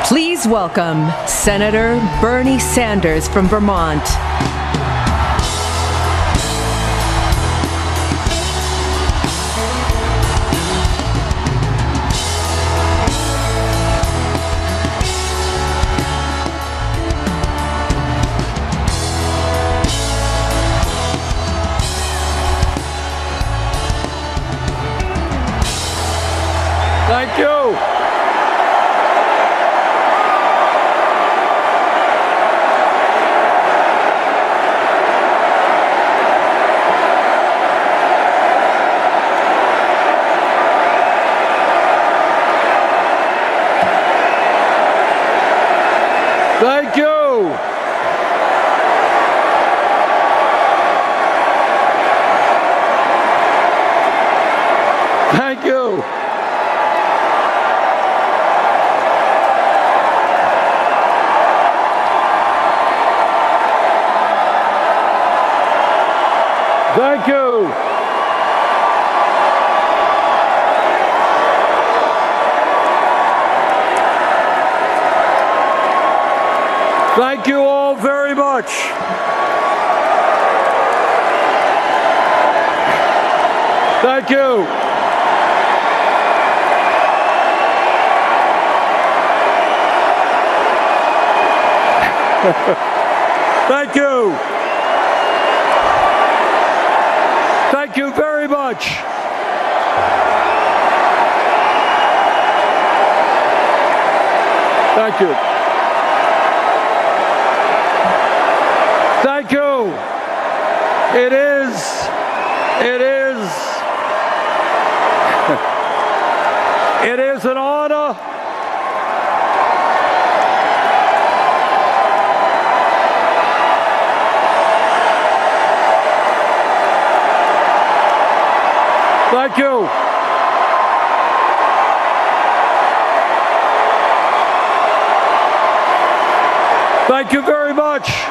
Please welcome Senator Bernie Sanders from Vermont. Thank you. Thank you. Thank you. Thank you. Thank you all very much. Thank you. Thank you. Thank you very much. Thank you. Thank you. It is an honor. Thank you. Thank you very much.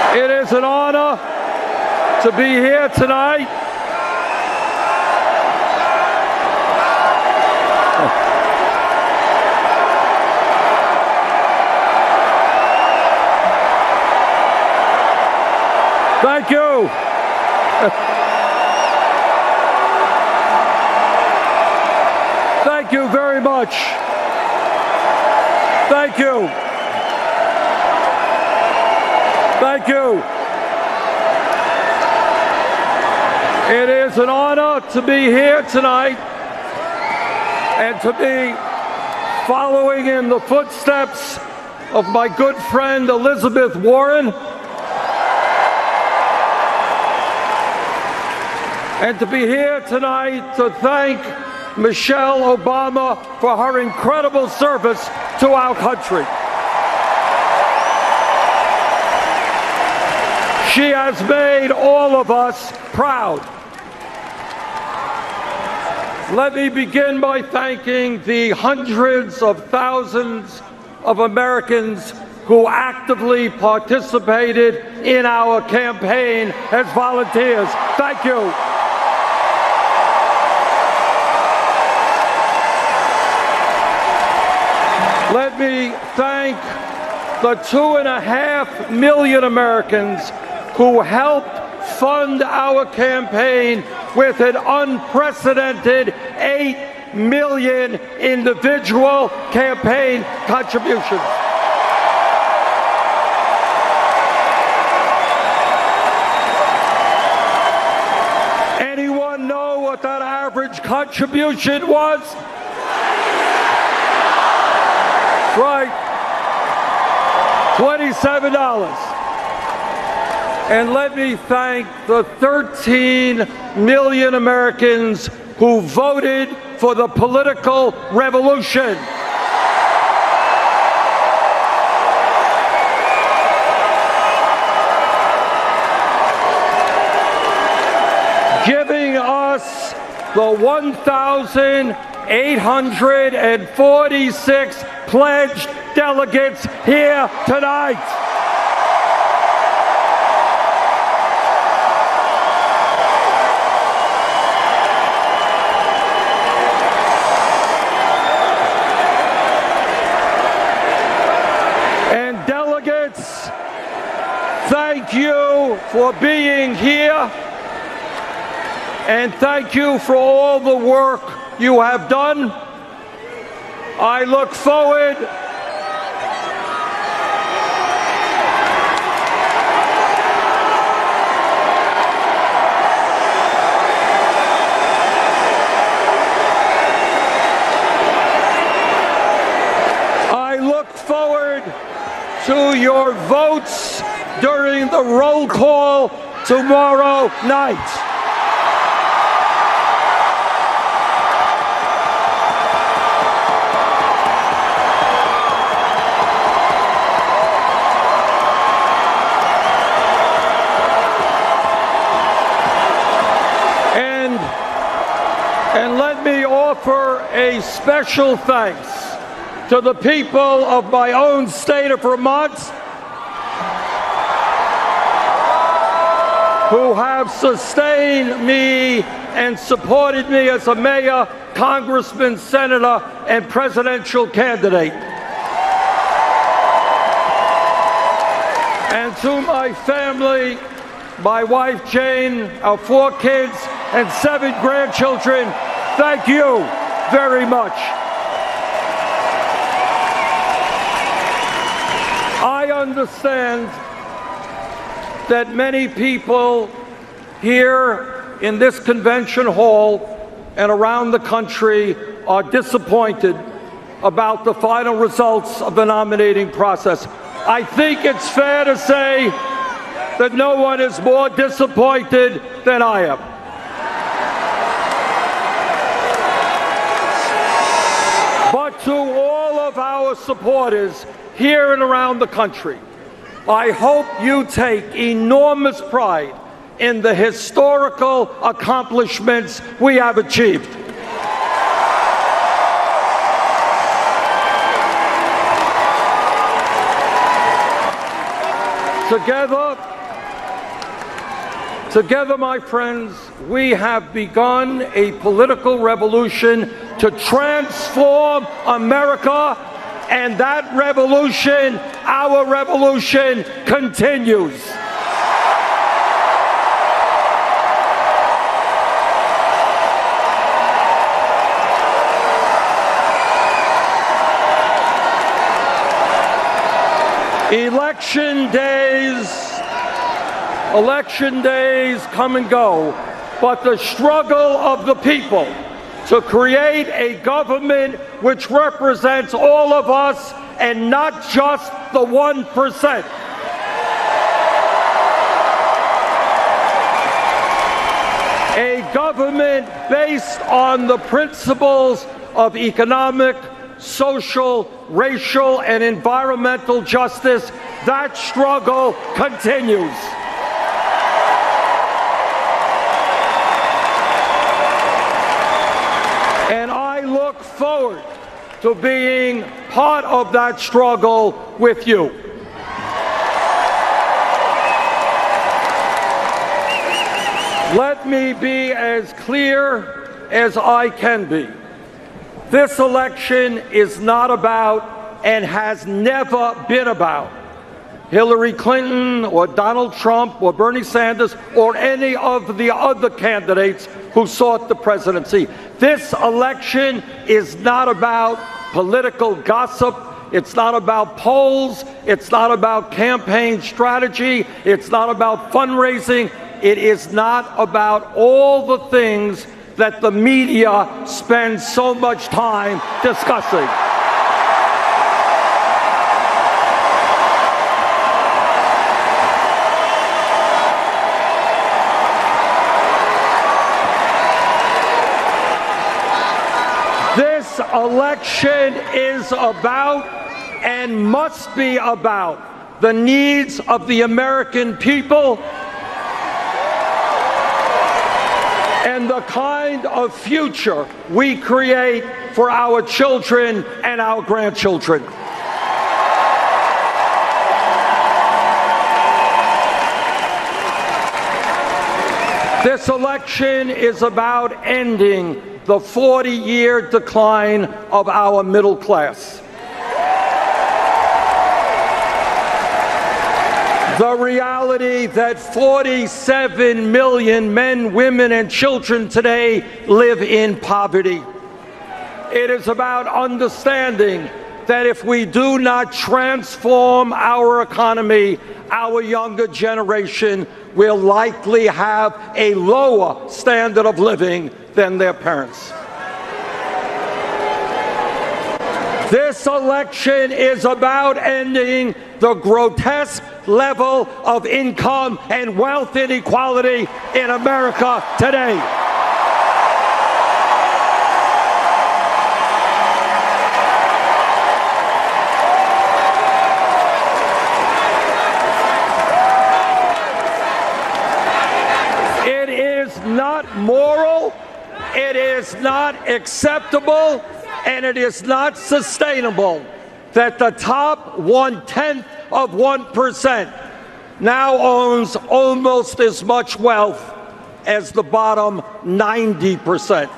It is an honor to be here tonight. Thank you. Thank you very much. Thank you. Thank you. It is an honor to be here tonight and to be following in the footsteps of my good friend Elizabeth Warren, and to be here tonight to thank Michelle Obama for her incredible service to our country. She has made all of us proud. Let me begin by thanking the hundreds of thousands of Americans who actively participated in our campaign as volunteers. Thank you. Let me thank the 2.5 million Americans who helped fund our campaign with an unprecedented 8 million individual campaign contributions. Anyone know what that average contribution was? Right, $27. And let me thank the 13 million Americans who voted for the political revolution. Giving us the 1,846 pledged delegates here tonight. thank you for being here, and thank you for all the work you have done. I look forward to your votes during the roll call tomorrow night. And let me offer a special thanks to the people of my own state of Vermont who have sustained me and supported me as a mayor, congressman, senator, and presidential candidate. And to my family, my wife Jane, our 4 kids, and 7 grandchildren, thank you very much. I understand that many people here in this convention hall and around the country are disappointed about the final results of the nominating process. I think it's fair to say that no one is more disappointed than I am. But to all of our supporters here and around the country, I hope you take enormous pride in the historical accomplishments we have achieved. Together, my friends, we have begun a political revolution to transform America, and that revolution, our revolution, continues. Election days come and go, but the struggle of the people to create a government which represents all of us and not just the 1%. A government based on the principles of economic, social, racial, and environmental justice. That struggle continues. And I look forward to being part of that struggle with you. Let me be as clear as I can be. This election is not about, and has never been about, Hillary Clinton or Donald Trump or Bernie Sanders or any of the other candidates who sought the presidency. This election is not about political gossip. It's not about polls. It's not about campaign strategy. It's not about fundraising. It is not about all the things that the media spends so much time discussing. This election is about and must be about the needs of the American people and the kind of future we create for our children and our grandchildren. This election is about ending the 40-year decline of our middle class. The reality that 47 million men, women, and children today live in poverty. It is about understanding that if we do not transform our economy, our younger generation will likely have a lower standard of living than their parents. This election is about ending the grotesque level of income and wealth inequality in America today. It is not moral, it is not acceptable, and it is not sustainable that the top 0.1% now owns almost as much wealth as the bottom 90%.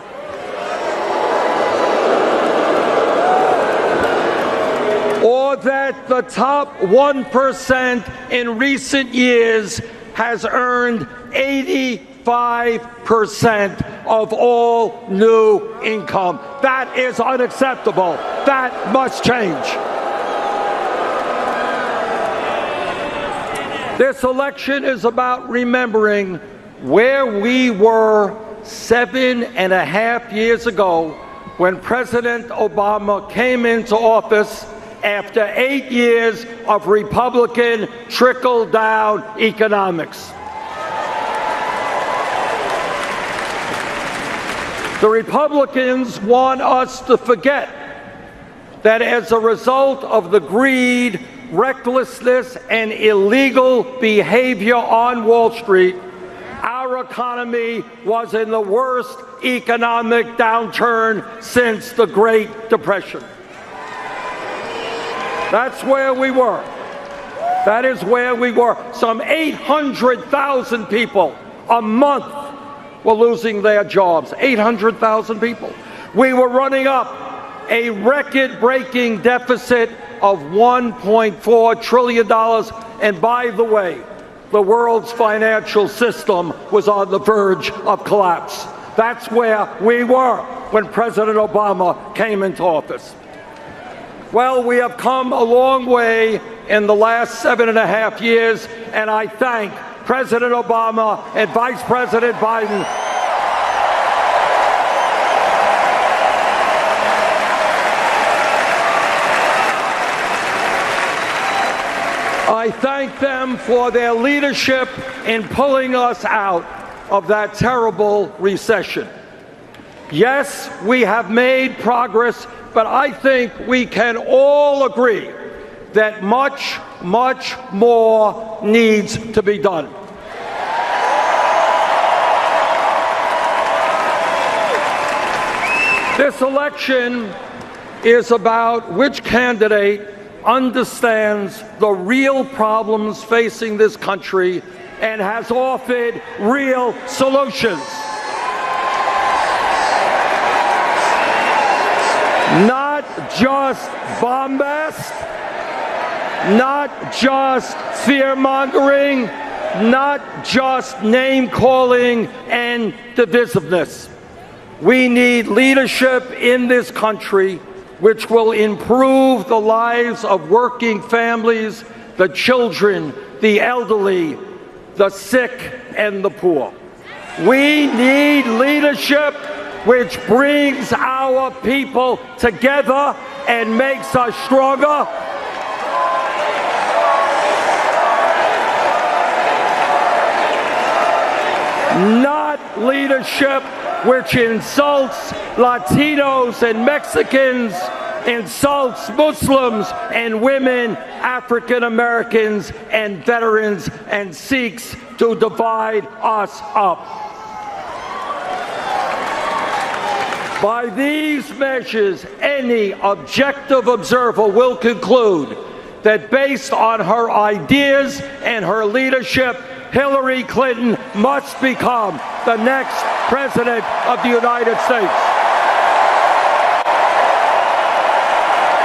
Or that the top 1% in recent years has earned 85% of all new income. That is unacceptable. That must change. This election is about remembering where we were 7.5 years ago when President Obama came into office after 8 years of Republican trickle-down economics. The Republicans want us to forget that as a result of the greed, recklessness, and illegal behavior on Wall Street, our economy was in the worst economic downturn since the Great Depression. That's where we were. That is where we were. Some 800,000 people a month were losing their jobs. 800,000 people. We were running up a record-breaking deficit of $1.4 trillion. And by the way, the world's financial system was on the verge of collapse. That's where we were when President Obama came into office. Well, we have come a long way in the last 7.5 years, and I thank President Obama and Vice President Biden. I thank them for their leadership in pulling us out of that terrible recession. Yes, we have made progress, but I think we can all agree that much, much more needs to be done. This election is about which candidate understands the real problems facing this country and has offered real solutions. Not just bombast, not just fear-mongering, not just name-calling and divisiveness. We need leadership in this country which will improve the lives of working families, the children, the elderly, the sick, and the poor. We need leadership which brings our people together and makes us stronger. Not leadership which insults Latinos and Mexicans, insults Muslims and women, African Americans and veterans, and seeks to divide us up. By these measures, any objective observer will conclude that based on her ideas and her leadership, Hillary Clinton must become the next President of the United States.